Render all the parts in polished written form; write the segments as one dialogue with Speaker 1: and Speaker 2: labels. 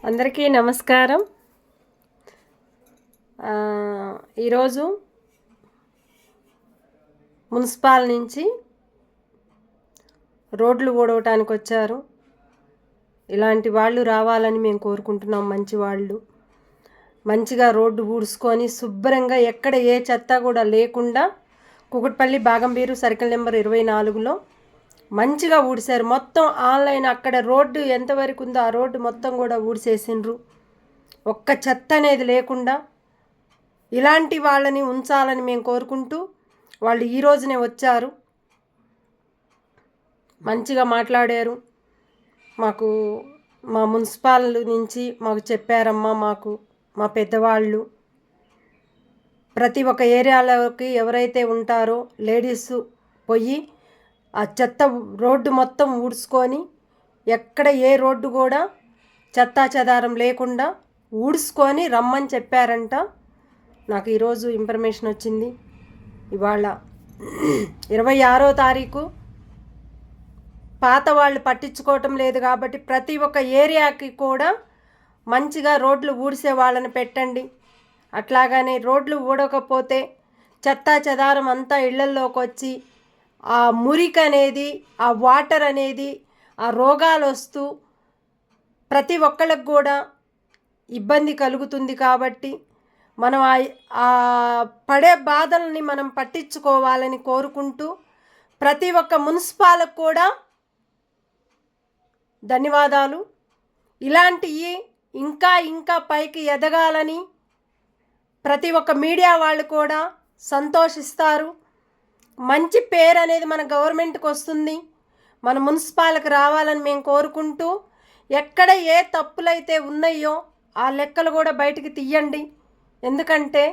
Speaker 1: అందరికీ నమస్కారం. ఈరోజు మున్సిపాల్ నుంచి రోడ్లు ఊడవటానికి వచ్చారు. ఇలాంటి వాళ్ళు రావాలని మేము కోరుకుంటున్నాం. మంచి వాళ్ళు మంచిగా రోడ్డు ఊడ్చుకొని శుభ్రంగా ఎక్కడ ఏ చెత్త కూడా లేకుండా కుకట్పల్లి బాగంబీరు సర్కిల్ నెంబర్ 24లో మంచిగా ఊడిశారు. మొత్తం ఆన్లైన్ అక్కడ రోడ్డు ఎంతవరకు ఉందో ఆ రోడ్డు మొత్తం కూడా ఊడిసేసిండ్రు. ఒక్క చెత్త అనేది లేకుండా ఇలాంటి వాళ్ళని ఉంచాలని మేము కోరుకుంటూ వాళ్ళు ఈ రోజునే వచ్చారు. మంచిగా మాట్లాడారు. మాకు మా మున్సిపాల్ నుంచి మాకు చెప్పారమ్మా. మా పెద్దవాళ్ళు ప్రతి ఒక్క ఏరియాలోకి ఎవరైతే ఉంటారో లేడీస్ పోయి ఆ చెత్త రోడ్డు మొత్తం ఊడ్చుకొని ఎక్కడ ఏ రోడ్డు కూడా చెత్తా చెదారం లేకుండా ఊడ్చుకొని రమ్మని చెప్పారంట. నాకు ఈరోజు ఇన్ఫర్మేషన్ వచ్చింది. ఇవాళ 26వ తారీఖు. పాత వాళ్ళు పట్టించుకోవటం లేదు కాబట్టి ప్రతి ఒక్క ఏరియాకి కూడా మంచిగా రోడ్లు ఊడ్చే వాళ్ళని పెట్టండి. అట్లాగనే రోడ్లు ఊడకపోతే చెత్తా చెదారం అంతా ఇళ్లల్లోకి వచ్చి ఆ మురికి అనేది, ఆ వాటర్ అనేది, ఆ రోగాలు వస్తూ ప్రతి ఒక్కళ్ళకి కూడా ఇబ్బంది కలుగుతుంది. కాబట్టి మనం ఆ పడే బాధల్ని మనం పట్టించుకోవాలని కోరుకుంటూ ప్రతి ఒక్క మున్సిపాలకు కూడా ధన్యవాదాలు. ఇలాంటివి ఇంకా ఇంకా పైకి ఎదగాలని ప్రతి ఒక్క మీడియా వాళ్ళు కూడా సంతోషిస్తారు. మంచి పేరు అనేది మన గవర్నమెంట్కి వస్తుంది. మన మున్సిపాల్కి రావాలని మేము కోరుకుంటూ ఎక్కడ ఏ తప్పులైతే ఉన్నాయో ఆ లెక్కలు కూడా బయటికి తీయండి. ఎందుకంటే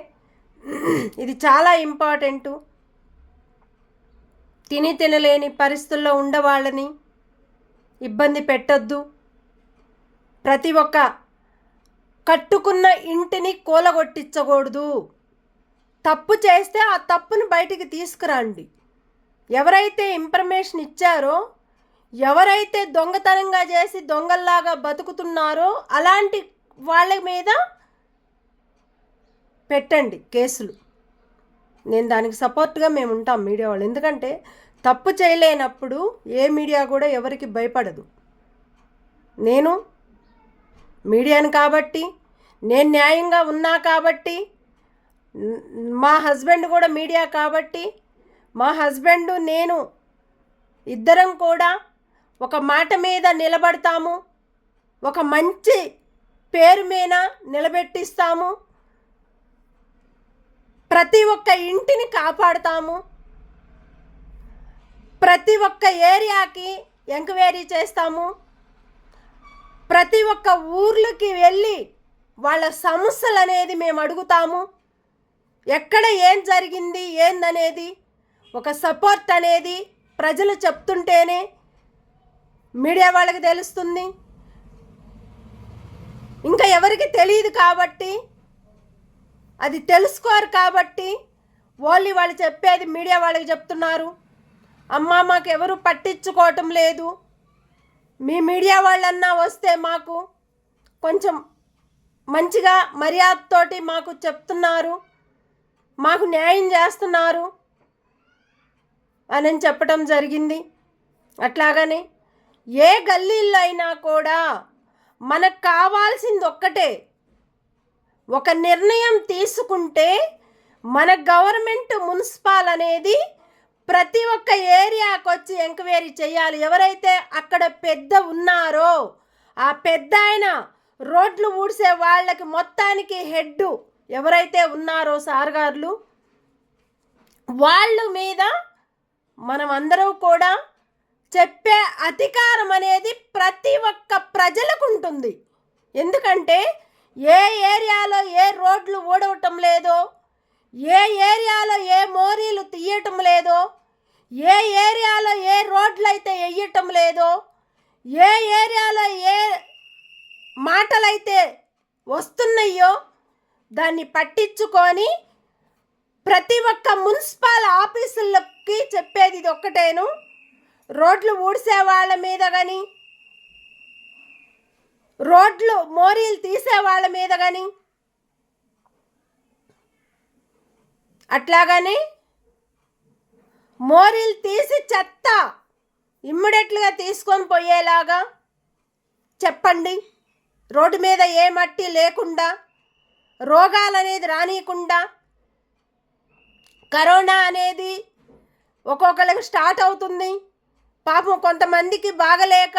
Speaker 1: ఇది చాలా ఇంపార్టెంటు. తినలేని పరిస్థితుల్లో ఉండవాళ్ళని ఇబ్బంది పెట్టద్దు. ప్రతి ఒక్క కట్టుకున్న ఇంటిని కూలగొట్టించకూడదు. తప్పు చేస్తే ఆ తప్పును బయటికి తీసుకురండి. ఎవరైతే ఇన్ఫర్మేషన్ ఇచ్చారో, ఎవరైతే దొంగతనంగా చేసి దొంగల్లాగా బతుకుతున్నారో అలాంటి వాళ్ళ మీద పెట్టండి కేసులు. నేను దానికి సపోర్ట్గా మేము ఉంటాం మీడియా వాళ్ళు. ఎందుకంటే తప్పు చేయలేనప్పుడు ఏ మీడియా కూడా ఎవరికి భయపడదు. నేను మీడియాను కాబట్టి, నేను న్యాయంగా ఉన్నా కాబట్టి, మా హస్బెండ్ కూడా మీడియా కాబట్టి, మా హస్బెండ్ నేను ఇద్దరం కూడా ఒక మాట మీద నిలబడతాము. ఒక మంచి పేరు మీద నిలబెట్టిస్తాము. ప్రతి ఒక్క ఇంటిని కాపాడుతాము. ప్రతి ఒక్క ఏరియాకి ఎంక్వైరీ చేస్తాము. ప్రతి ఒక్క ఊర్లకి వెళ్ళి వాళ్ళ సమస్యలు అనేది మేము అడుగుతాము. ఎక్కడ ఏం జరిగింది ఏందనేది ఒక సపోర్ట్ అనేది ప్రజలు చెప్తుంటేనే మీడియా వాళ్ళకి తెలుస్తుంది. ఇంకా ఎవరికి తెలియదు కాబట్టి, అది తెలుసుకోరు కాబట్టి ఓన్లీ వాళ్ళు చెప్పేది మీడియా వాళ్ళకి చెప్తున్నారు. అమ్మ మాకు ఎవరు పట్టించుకోవటం లేదు, మీ మీడియా వాళ్ళన్నా వస్తే మాకు కొంచెం మంచిగా మర్యాదతోటి మాకు చెప్తున్నారు, మాకు న్యాయం చేస్తున్నారు అని చెప్పడం జరిగింది. అట్లాగనే ఏ గల్లీల్లో అయినా కూడా మనకు కావాల్సింది ఒక్కటే. ఒక నిర్ణయం తీసుకుంటే మన గవర్నమెంట్ మున్సిపాల్ అనేది ప్రతి ఒక్క ఏరియాకి వచ్చి ఎంక్వైరీ చేయాలి. ఎవరైతే అక్కడ పెద్ద ఉన్నారో ఆ పెద్ద ఆయన రోడ్లు ఊడ్చే వాళ్ళకి మొత్తానికి హెడ్ ఎవరైతే ఉన్నారో సార్గారులు, వాళ్ళ మీద మనం అందరూ కూడా చెప్పే అధికారం అనేది ప్రతి ఒక్క ప్రజలకు ఉంటుంది. ఎందుకంటే ఏ ఏరియాలో ఏ రోడ్లు ఊడవటం లేదో, ఏ ఏరియాలో ఏ మోరీలు తీయటం లేదో, ఏ ఏరియాలో ఏ రోడ్లు అయితే వేయటం లేదో, ఏ ఏరియాలో ఏ మాటలైతే వస్తున్నాయో దాన్ని పట్టించుకొని ప్రతి ఒక్క మున్సిపల్ ఆఫీసులకి చెప్పేది ఇది ఒక్కటేను. రోడ్లు ఊడ్చే వాళ్ళ మీద కానీ, రోడ్లు మోరీలు తీసే వాళ్ళ మీద కానీ, అట్లాగని మోరీలు తీసి చెత్త ఇమ్మీడియట్గా తీసుకొని పోయేలాగా చెప్పండి. రోడ్డు మీద ఏ మట్టి లేకుండా, రోగాలు అనేది రానియకుండా, కరోనా అనేది ఒక్కొక్కరికి స్టార్ట్ అవుతుంది. పాపం కొంతమందికి బాగలేక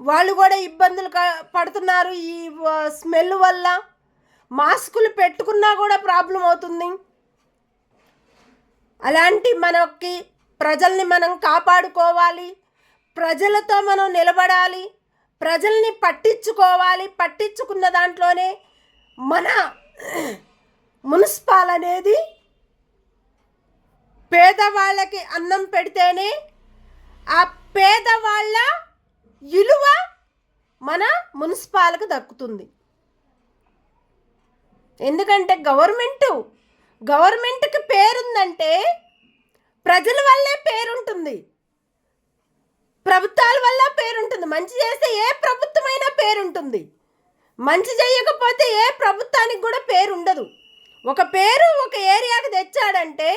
Speaker 1: వాళ్ళు కూడా ఇబ్బందులు పడుతున్నారు. ఈ స్మెల్ వల్ల మాస్కులు పెట్టుకున్నా కూడా ప్రాబ్లం అవుతుంది. అలాంటి మనకి ప్రజల్ని మనం కాపాడుకోవాలి, ప్రజలతో మనం నిలబడాలి, ప్రజల్ని పట్టించుకోవాలి. పట్టించుకున్న దాంట్లోనే మన మున్సిపాల్ అనేది పేదవాళ్ళకి అన్నం పెడితేనే ఆ పేదవాళ్ళ విలువ మన మున్సిపాల్కి దక్కుతుంది. ఎందుకంటే గవర్నమెంట్కి పేరుందంటే ప్రజల వల్లే పేరుంటుంది, ప్రభుత్వాల వల్ల పేరుంటుంది. మంచి చేస్తే ఏ ప్రభుత్వమైనా పేరుంటుంది, మంచి చేయకపోతే ఏ ప్రభుత్వానికి కూడా పేరు ఉండదు. ఒక పేరు ఒక ఏరియాకి తెచ్చాడంటే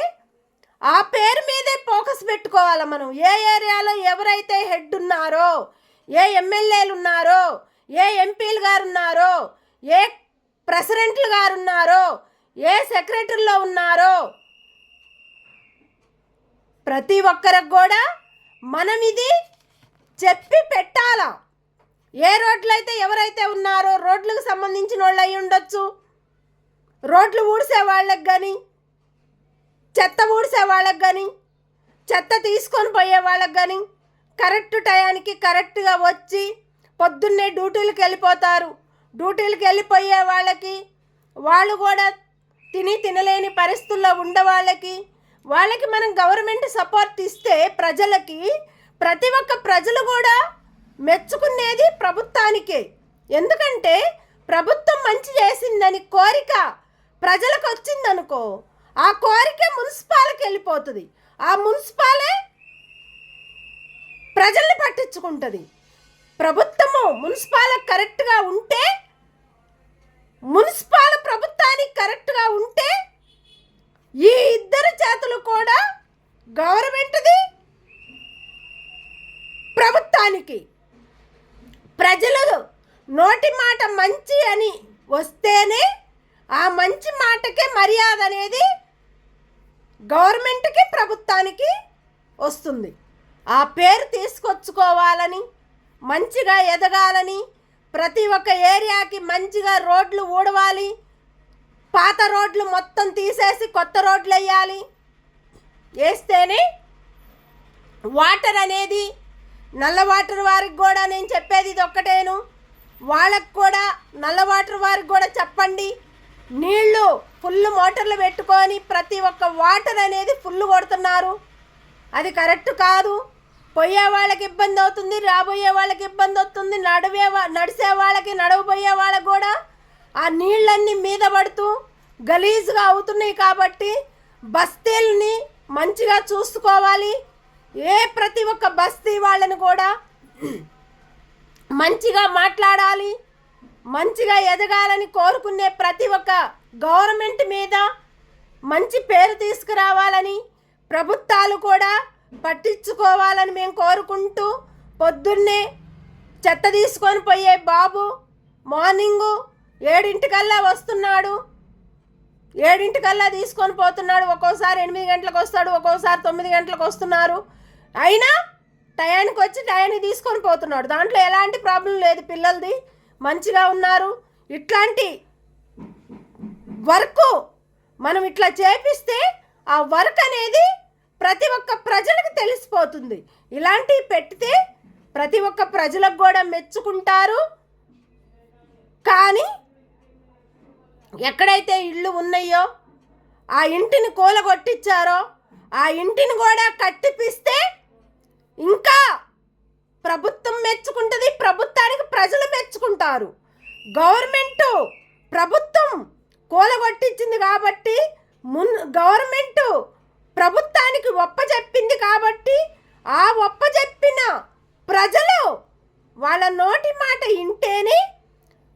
Speaker 1: ఆ పేరు మీదే ఫోకస్ పెట్టుకోవాలి మనం. ఏ ఏరియాలో ఎవరైతే హెడ్ ఉన్నారో, ఏ ఎమ్మెల్యేలు ఉన్నారో, ఏ ఎంపీలు గారు ఉన్నారో, ఏ ప్రెసిడెంట్లు గారు ఉన్నారో, ఏ సెక్రటరీలో ఉన్నారో, ప్రతి ఒక్కరికి కూడా మనం ఇది చెప్పి పెట్టాలా. ఏ రోడ్లు అయితే ఎవరైతే ఉన్నారో, రోడ్లకు సంబంధించిన వాళ్ళు అయి ఉండొచ్చు, రోడ్లు ఊడ్చే వాళ్ళకి కానీ, చెత్త ఊడ్చే వాళ్ళకి కానీ, చెత్త తీసుకొని పోయే వాళ్ళకి కానీ కరెక్ట్ టయానికి కరెక్ట్గా వచ్చి పొద్దున్నే డ్యూటీలకు వెళ్ళిపోతారు. డ్యూటీలకు వెళ్ళిపోయే వాళ్ళకి, వాళ్ళు కూడా తినలేని పరిస్థితుల్లో ఉండే వాళ్ళకి మనం గవర్నమెంట్ సపోర్ట్ ఇస్తే ప్రజలకి, ప్రతి ఒక్క ప్రజలు కూడా మెచ్చుకునేది ప్రభుత్వానికే. ఎందుకంటే ప్రభుత్వం మంచి చేసిందని కోరిక ప్రజలకు వచ్చిందనుకో, ఆ కోరిక మున్సిపాల్కి వెళ్ళిపోతుంది. ఆ మున్సిపాలే ప్రజల్ని పట్టించుకుంటుంది. ప్రభుత్వము మున్సిపాలకు కరెక్ట్గా ఉంటే, మున్సిపాల్ ప్రభుత్వానికి కరెక్ట్గా ఉంటే ఈ ఇద్దరు చేతులు కూడా గవర్నమెంట్ది, ప్రభుత్వానికి. ప్రజలు నోటి మాట మంచి అని వస్తేనే ఆ మంచి మాటకే మర్యాద అనేది గవర్నమెంట్కి, ప్రభుత్వానికి వస్తుంది. ఆ పేరు తీసుకొచ్చుకోవాలని, మంచిగా ఎదగాలని, ప్రతి ఒక్క ఏరియాకి మంచిగా రోడ్లు ఊడవాలి, పాత రోడ్లు మొత్తం తీసేసి కొత్త రోడ్లు వేయాలి. వేస్తేనే వాటర్ అనేది, నల్ల వాటర్ వారికి కూడా నేను చెప్పేది ఇది ఒక్కటేను, వాళ్ళకు కూడా నల్ల వాటర్ వారికి కూడా చెప్పండి. నీళ్ళు ఫుల్ మోటార్లు పెట్టుకొని ప్రతి ఒక్క వాటర్ అనేది ఫుల్ కొడుతున్నారు, అది కరెక్ట్ కాదు. పోయే వాళ్ళకి ఇబ్బంది అవుతుంది, రాబోయే వాళ్ళకి ఇబ్బంది అవుతుంది, నడిసే వాళ్ళకి, నడవబోయే వాళ్ళకి కూడా ఆ నీళ్ళన్నీ మీద పడుతూ గలీజ్గా అవుతున్నాయి. కాబట్టి బస్తీల్ని మంచిగా చూసుకోవాలి. ప్రతి ఒక్క బస్తీ వాళ్ళని కూడా మంచిగా మాట్లాడాలి, మంచిగా ఎదగాలని కోరుకునే ప్రతి ఒక్క గవర్నమెంట్ మీద మంచి పేరు తీసుకురావాలని ప్రభుత్వాలు కూడా పట్టించుకోవాలని మేము కోరుకుంటూ, పొద్దున్నే చెత్త తీసుకొని పోయే బాబు మార్నింగు 7 వస్తున్నాడు, 7 తీసుకొని పోతున్నాడు. ఒక్కోసారి 8 గంటలకు వస్తాడు, ఒక్కోసారి 9 గంటలకు వస్తున్నారు. అయినా టయానికి వచ్చి టయానికి తీసుకొని పోతున్నాడు. దాంట్లో ఎలాంటి ప్రాబ్లం లేదు, పిల్లలది మంచిగా ఉన్నారు. ఇట్లాంటి వర్క్ మనం ఇట్లా చేపిస్తే ఆ వర్క్ అనేది ప్రతి ఒక్క ప్రజలకు తెలిసిపోతుంది. ఇలాంటివి పెడితే ప్రతి ఒక్క ప్రజలకు కూడా మెచ్చుకుంటారు. కానీ ఎక్కడైతే ఇళ్ళు ఉన్నాయో, ఆ ఇంటిని కూలగొట్టించారో, ఆ ఇంటిని కూడా కట్టిపిస్తే ఇంకా ప్రభుత్వం మెచ్చుకుంటుంది, ప్రభుత్వానికి ప్రజలు మెచ్చుకుంటారు. ప్రభుత్వం కూలగొట్టించింది కాబట్టి, గవర్నమెంట్ ప్రభుత్వానికి ఒప్పచెప్పింది కాబట్టి, ఆ ఒప్పచెప్పిన ప్రజలు వాళ్ళ నోటి మాట వింటేనే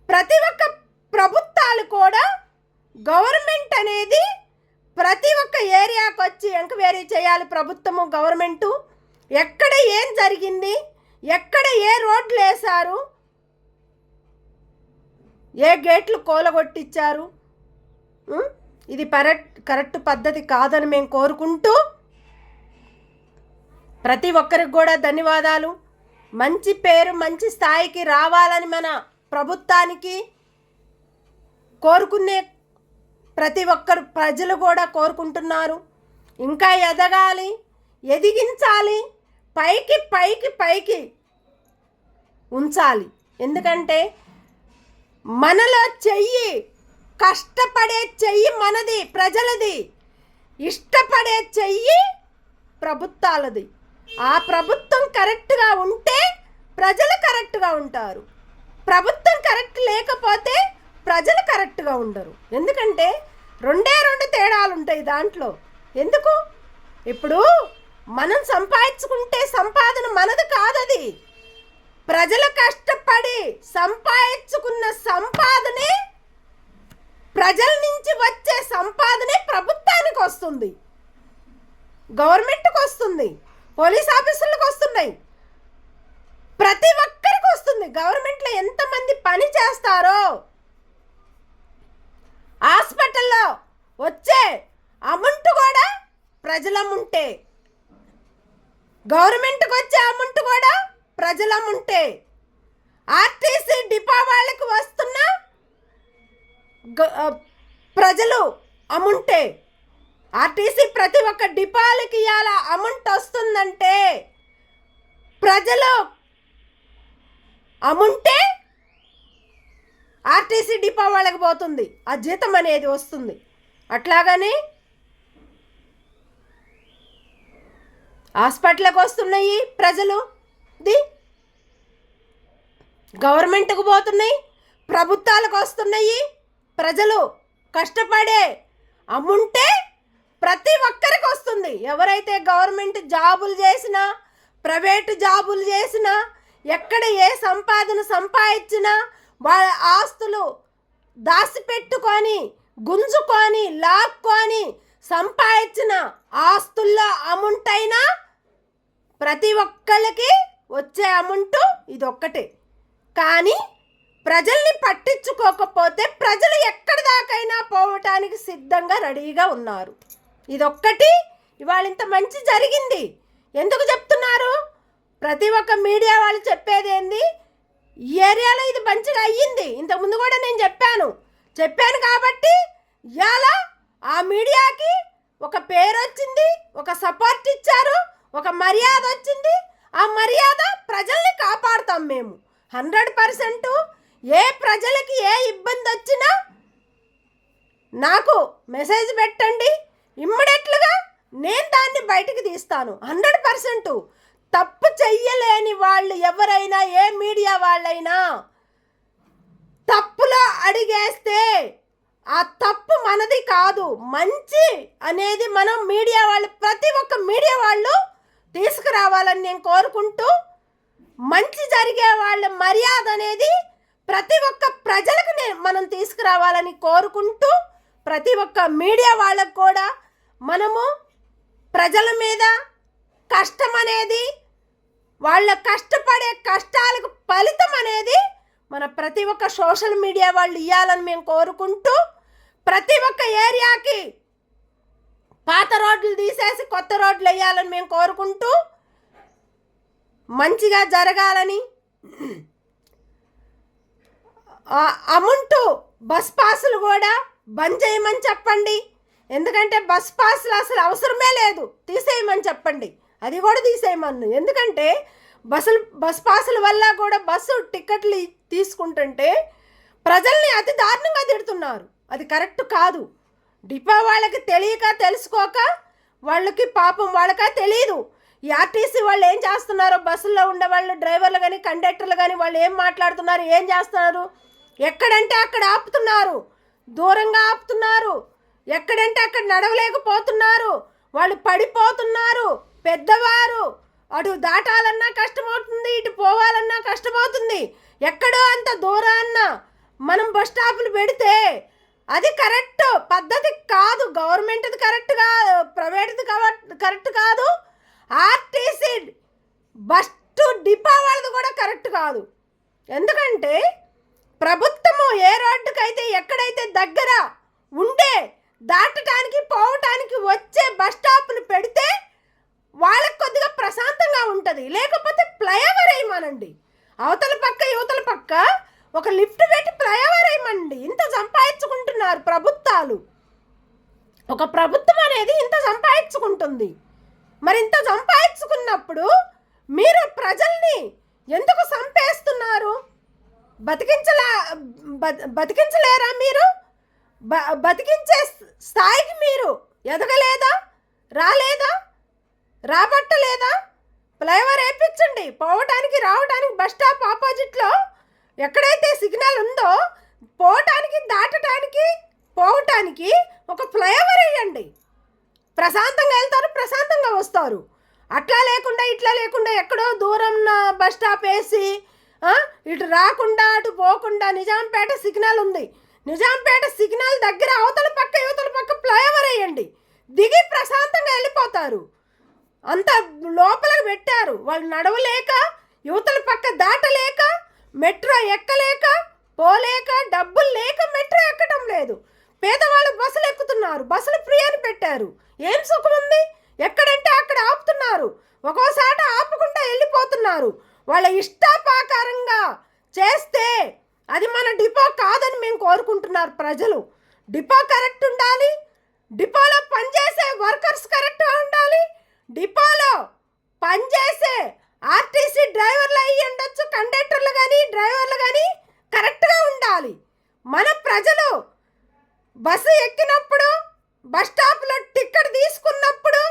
Speaker 1: ప్రతి ఒక్క ప్రభుత్వాలు కూడా గవర్నమెంట్ అనేది ప్రతి ఒక్క ఏరియాకి వచ్చి ఎంక్వైరీ చేయాలి. ప్రభుత్వము గవర్నమెంటు ఎక్కడ ఏం జరిగింది, ఎక్కడ ఏ రోడ్లు వేశారు, ఏ గేట్లు కూలగొట్టించారు, ఇది కరెక్ట్ పద్ధతి కాదని మేము కోరుకుంటూ ప్రతి ఒక్కరికి కూడా ధన్యవాదాలు. మంచి పేరు మంచి స్థాయికి రావాలని మన ప్రభుత్వానికి కోరుకునే ప్రతి ఒక్కరు ప్రజలు కూడా కోరుకుంటున్నారు. ఇంకా ఎదగాలి, ఎదిగించాలి, పైకి పైకి పైకి ఉంచాలి. ఎందుకంటే మనలో చెయ్యి, కష్టపడే చెయ్యి మనది, ప్రజలది. ఇష్టపడే చెయ్యి ప్రభుత్వాలది. ఆ ప్రభుత్వం కరెక్ట్గా ఉంటే ప్రజలు కరెక్ట్గా ఉంటారు. ప్రభుత్వం కరెక్ట్ లేకపోతే ప్రజలు కరెక్ట్గా ఉండరు. ఎందుకంటే రెండు తేడాలు ఉంటాయి దాంట్లో. ఎందుకు? ఇప్పుడు మనం సంపాదించుకుంటే సంపాదన మనది కాదది. ప్రజలు కష్టపడి సంపాదించుకున్న సంపాదనే, ప్రజల నుంచి వచ్చే సంపాదనే ప్రభుత్వానికి వస్తుంది, గవర్నమెంట్కి వస్తుంది, పోలీస్ ఆఫీసులకు వస్తున్నాయి, ప్రతి ఒక్కరికి వస్తుంది. గవర్నమెంట్లో ఎంతమంది పని చేస్తారో హాస్పిటల్లో వచ్చే అమౌంట్ కూడా ప్రజల అమౌంటే, గవర్నమెంట్కి వచ్చే అమౌంట్ కూడా ప్రజల అమౌంటే, ఆర్టీసీ డిపో వాళ్ళకి వస్తున్న ప్రజలు అమౌంటే, ఆర్టీసీ ప్రతి ఒక్క డిపోలకి ఇవాళ అమౌంట్ వస్తుందంటే ప్రజలు అమౌంటే ఆర్టీసీ డిపో వాళ్ళకి పోతుంది, ఆ జీతం అనేది వస్తుంది. అట్లాగని హాస్పిటల్కి వస్తున్నాయి ప్రజలు, గవర్నమెంట్కి పోతున్నాయి, ప్రభుత్వాలకు వస్తున్నాయి. ప్రజలు కష్టపడే అమ్ముంటే ప్రతి ఒక్కరికి వస్తుంది. ఎవరైతే గవర్నమెంట్ జాబులు చేసినా, ప్రైవేటు జాబులు చేసినా, ఎక్కడ ఏ సంపాదన సంపాదించినా వాళ్ళ ఆస్తులు దాచిపెట్టుకొని, గుంజుకొని, లాక్కొని సంపాదించిన ఆస్తుల్లో అమౌంట్ అయినా ప్రతి ఒక్కళ్ళకి వచ్చే అమౌంట్ ఇదొక్కటే. కానీ ప్రజల్ని పట్టించుకోకపోతే ప్రజలు ఎక్కడి దాకైనా పోవటానికి సిద్ధంగా రెడీగా ఉన్నారు. ఇదొక్కటి ఇవాళ ఇంత మంచి జరిగింది. ఎందుకు చెప్తున్నారు? ప్రతి ఒక్క మీడియా వాళ్ళు చెప్పేది ఏంది, ఈ ఏరియాలో ఇది మంచిగా అయ్యింది. ఇంతకుముందు కూడా నేను చెప్పాను కాబట్టి ఇవాళ ఆ మీడియాకి ఒక పేరు వచ్చింది, ఒక సపోర్ట్ ఇచ్చారు, ఒక మర్యాద వచ్చింది. ఆ మర్యాద ప్రజల్ని కాపాడుతాం మేము 100%. ఏ ప్రజలకి ఏ ఇబ్బంది వచ్చినా నాకు మెసేజ్ పెట్టండి, ఇమ్మీడియట్లుగా నేను దాన్ని బయటికి తీస్తాను 100%. తప్పు చెయ్యలేని వాళ్ళు ఎవరైనా, ఏ మీడియా వాళ్ళైనా తప్పులో అడిగేస్తే ఆ తప్పు మనది కాదు, మంచి అనేది మనం మీడియా వాళ్ళు, ప్రతి ఒక్క మీడియా వాళ్ళు తీసుకురావాలని నేను కోరుకుంటూ, మంచి జరిగే వాళ్ళ మర్యాద అనేది ప్రతి ఒక్క ప్రజలకు మనం తీసుకురావాలని కోరుకుంటూ, ప్రతి ఒక్క మీడియా వాళ్ళకు కూడా మనము ప్రజల మీద కష్టం అనేది, వాళ్ళ కష్టపడే కష్టాలకు ఫలితం అనేది మన ప్రతి ఒక్క సోషల్ మీడియా వాళ్ళు ఇవ్వాలని మేము కోరుకుంటూ, ప్రతి ఒక్క ఏరియాకి పాత రోడ్లు తీసేసి కొత్త రోడ్లు వేయాలని మేము కోరుకుంటూ, మంచిగా జరగాలని, అమౌంట్ బస్ పాసులు కూడా బంద్ చేయమని చెప్పండి. ఎందుకంటే బస్ పాసులు అసలు అవసరమే లేదు, తీసేయమని చెప్పండి. అది కూడా తీసేయమను. ఎందుకంటే బస్ పాసుల వల్ల కూడా బస్సు టికెట్లు తీసుకుంటుంటే ప్రజల్ని అతి దారుణంగా తిడుతున్నారు. అది కరెక్ట్ కాదు. డిపో వాళ్ళకి తెలియక, తెలుసుకోక, వాళ్ళకి పాపం వాళ్ళకా తెలియదు. ఈ ఆర్టీసీ వాళ్ళు ఏం చేస్తున్నారో, బస్సుల్లో ఉండే వాళ్ళు, డ్రైవర్లు కానీ కండక్టర్లు కానీ వాళ్ళు ఏం మాట్లాడుతున్నారు, ఏం చేస్తున్నారు, ఎక్కడంటే అక్కడ ఆపుతున్నారు, దూరంగా ఆపుతున్నారు, ఎక్కడంటే అక్కడ నడవలేకపోతున్నారు, వాళ్ళు పడిపోతున్నారు. పెద్దవారు అటు దాటాలన్నా కష్టమవుతుంది, ఇటు పోవాలన్నా కష్టమవుతుంది. ఎక్కడో అంత దూరాన్న మనం బస్ స్టాపులు పెడితే అది కరెక్ట్ పద్ధతి కాదు. గవర్నమెంట్ది కరెక్ట్ కాదు, ప్రైవేట్ది కరెక్ట్ కాదు, ఆర్టీసీ బస్ డిపో వాళ్ళది కూడా కరెక్ట్ కాదు. ఎందుకంటే ప్రభుత్వము ఏ రోడ్డుకైతే ఎక్కడైతే దగ్గర ఉండే దాటడానికి పోవటానికి వచ్చే బస్ స్టాపులు పెడితే వాళ్ళకి కొద్దిగా ప్రశాంతంగా ఉంటుంది. లేకపోతే ఫ్లైఓవర్ వేయమనండి, అవతల పక్క యువతల పక్క ఒక లిఫ్ట్ పెట్టి ఫ్లైఓవర్ వేయమండి. ఇంత సంపాదించుకుంటున్నారు ప్రభుత్వాలు. ఒక ప్రభుత్వం అనేది ఇంత సంపాదించుకుంటుంది. మరి ఇంత సంపాదించుకున్నప్పుడు మీరు ప్రజల్ని ఎందుకు చంపేస్తున్నారు? బతికించలేరా మీరు? బతికించే స్థాయికి మీరు ఎదగలేదా? రాబట్టలేదా? ఫ్లైఓవర్ వేయించండి. పోవటానికి రావడానికి బస్ స్టాప్ ఆపోజిట్లో ఎక్కడైతే సిగ్నల్ ఉందో పోవటానికి దాటడానికి పోవటానికి ఒక ఫ్లైఓవర్ వేయండి. ప్రశాంతంగా వెళ్తారు, ప్రశాంతంగా వస్తారు. అట్లా లేకుండా ఇట్లా లేకుండా ఎక్కడో దూరం బస్ స్టాప్ వేసి ఇటు రాకుండా అటు పోకుండా నిజాంపేట సిగ్నల్ ఉంది, నిజాంపేట సిగ్నల్ దగ్గర అవతల పక్క యువతల పక్క ఫ్లైఓవర్ వేయండి. దిగి ప్రశాంతంగా వెళ్ళిపోతారు. అంత లోపలికి పెట్టారు. వాళ్ళు నడవలేక, యువతల పక్క దాటలేక, మెట్రో ఎక్కలేక, పోలేక, డబ్బులు లేక మెట్రో ఎక్కడం లేదు. పేదవాళ్ళు బస్సులు ఎక్కుతున్నారు. బస్సులు ఫ్రీ అని పెట్టారు. ఏం సుఖం ఉంది? ఎక్కడంటే అక్కడ ఆపుతున్నారు. ఒక్కోసాట ఆపకుండా వెళ్ళిపోతున్నారు. వాళ్ళ ఇష్టాపాకారంగా చేస్తే అది మన డిపో కాదని మేము కోరుకుంటున్నారు ప్రజలు. డిపో కరెక్ట్ ఉండాలి. డిపోలో పనిచేసే వర్కర్స్ కరెక్ట్గా ఉండాలి. డిపోలో పనిచేసే ఆర్టీసీ డ్రైవర్లు అయ్యి ఉండొచ్చు, కండక్టర్లు కానీ డ్రైవర్లు కానీ కరెక్ట్గా ఉండాలి. మన ప్రజలు బస్సు ఎక్కినప్పుడు బస్ స్టాప్లో టికెట్ తీసుకున్నప్పుడు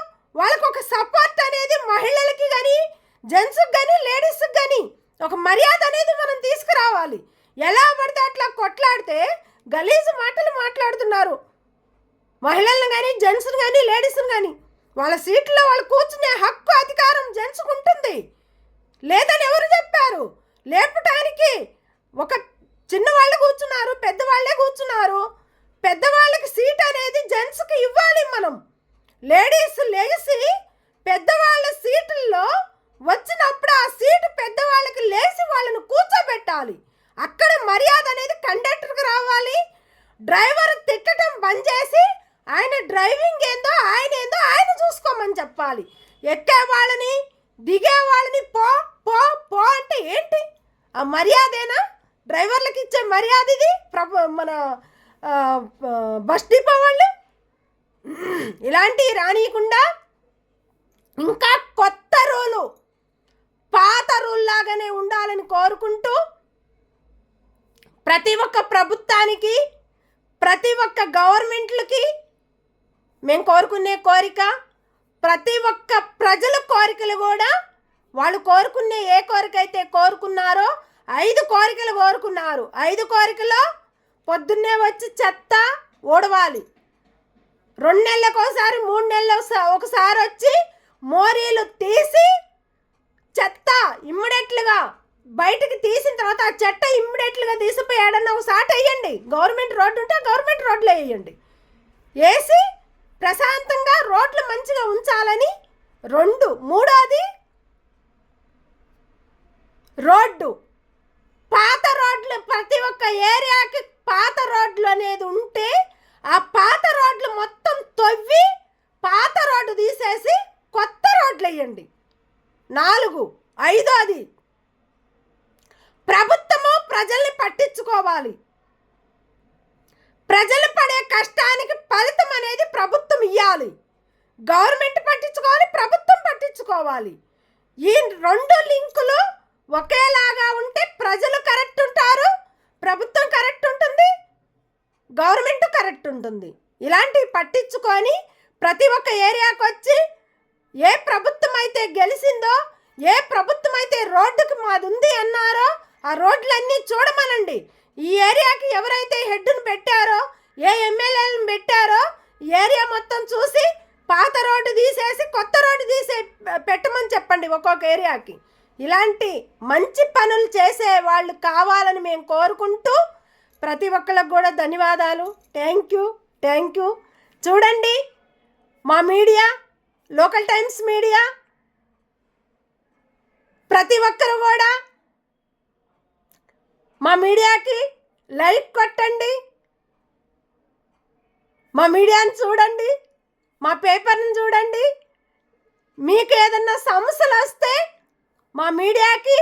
Speaker 1: వాళ్ళకు ఒక సపోర్ట్ అనేది మహిళలకి కానీ జెంట్స్కి కానీ లేడీస్కి కానీ ఒక మర్యాద అనేది మనం తీసుకురావాలి. ఎలా పడితే అట్లా కొట్లాడితే గలీజు మాటలు మాట్లాడుతున్నారు. మహిళలను కానీ జెంట్స్ని కానీ లేడీస్ని కానీ వాళ్ళ సీట్లో వాళ్ళు కూర్చునే హక్కు అధికారం జెంట్స్కి ఉంటుంది. లేదని ఎవరు చెప్పారు? లేపటానికి ఒక చిన్నవాళ్ళు కూర్చున్నారు, పెద్దవాళ్ళే కూర్చున్నారు. పెద్దవాళ్ళకి సీట్ అనేది జెంట్స్కి ఇవ్వాలి. మనం లేడీస్ లేచి పెద్దవాళ్ళ సీట్లలో వచ్చినప్పుడు ఆ సీటు పెద్దవాళ్ళకి లేచి వాళ్ళను కూర్చోబెట్టాలి. అక్కడ మర్యాద అనేది కండక్టర్కి రావాలి. డ్రైవర్ తిట్టడం బంద్ చేసి ఆయన డ్రైవింగ్ ఏందో ఆయన చూసుకోమని చెప్పాలి. ఎక్కే వాళ్ళని దిగే వాళ్ళని పో పో పో అంటే ఏంటి? ఆ మర్యాదేనా? డ్రైవర్లకు ఇచ్చే మర్యాద ఇది? మన బస్ డిపో వాళ్ళు ఇలాంటివి రానియకుండా ఇంకా కొత్త రూలు పాత రూల్ లాగానే ఉండాలని కోరుకుంటూ ప్రతి ఒక్క ప్రభుత్వానికి ప్రతి ఒక్క గవర్నమెంట్లకి మేము కోరుకునే కోరిక, ప్రతి ఒక్క ప్రజల కోరికలు కూడా వాళ్ళు కోరుకునే ఏ కోరిక అయితే కోరుకున్నారో 5 కోరికలు కోరుకున్నారు. 5 కోరికలో పొద్దున్నే వచ్చి చెత్త ఓడవాలి, 2 నెలలకోసారి 3 నెలలు ఒకసారి వచ్చి మోరీలు తీసి చెత్త ఇమ్మీడియట్లుగా బయటకు తీసిన తర్వాత ఆ చెత్త ఇమ్మీడియట్లుగా తీసిపోయి ఏడన్నా ఒక సాట వేయండి. గవర్నమెంట్ రోడ్డు ఉంటే గవర్నమెంట్ రోడ్లో వేయండి. వేసి ప్రశాంతంగా రోడ్లు మంచిగా ఉంచాలని. 2 మూడోది రోడ్డు పాత రోడ్లు ప్రతి ఒక్క ఏరియాకి పాత రోడ్లు అనేది ఉంటే ఆ పాత రోడ్లు మొత్తం తవ్వి పాత రోడ్డు తీసేసి కొత్త రోడ్లు వేయండి. 4 5ఓది ప్రభుత్వము ప్రజల్ని పట్టించుకోవాలి. ప్రజలు పడే కష్టానికి ఫలితం అనేది ప్రభుత్వం ఇవ్వాలి. గవర్నమెంట్ పట్టించుకోవాలి, ప్రభుత్వం పట్టించుకోవాలి. ఈ 2 లింకులు ఒకేలాగా ఉంటే ప్రజలు కరెక్ట్ ఉంటారు, ప్రభుత్వం కరెక్ట్ ఉంటుంది, గవర్నమెంట్ కరెక్ట్ ఉంటుంది. ఇలాంటివి పట్టించుకొని ప్రతి ఒక్క ఏరియాకి వచ్చి ఏ ప్రభుత్వం అయితే గెలిచిందో, ఏ ప్రభుత్వం అయితే రోడ్డుకి మాది ఉంది అన్నారో ఆ రోడ్లన్నీ చూడమనండి. ఈ ఏరియాకి ఎవరైతే హెడ్ను పెట్టారో, ఏ ఎమ్మెల్యేలను పెట్టారో ఏరియా మొత్తం చూసి పాత రోడ్డు తీసేసి కొత్త రోడ్డు పెట్టమని చెప్పండి ఒక్కొక్క ఏరియాకి. ఇలాంటి మంచి పనులు చేసే వాళ్ళు కావాలని మేము కోరుకుంటూ ప్రతి ఒక్కళ్ళకు కూడా ధన్యవాదాలు. Thank you. చూడండి మా మీడియా, లోకల్ టైమ్స్ మీడియా, ప్రతి ఒక్కరు కూడా మా మీడియాకి లైక్ కొట్టండి, మా మీడియాని చూడండి, మా పేపర్ని చూడండి. మీకు ఏదన్నా సమస్యలు వస్తే మా మీడియాకి,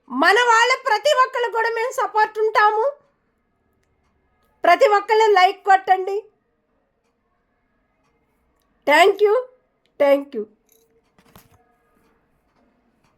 Speaker 1: మన వాళ్ళ ప్రతి ఒక్కళ్ళు కూడా మేము సపోర్ట్ ఉంటాము. ప్రతి ఒక్కళ్ళు లైక్ కొట్టండి. Thank you.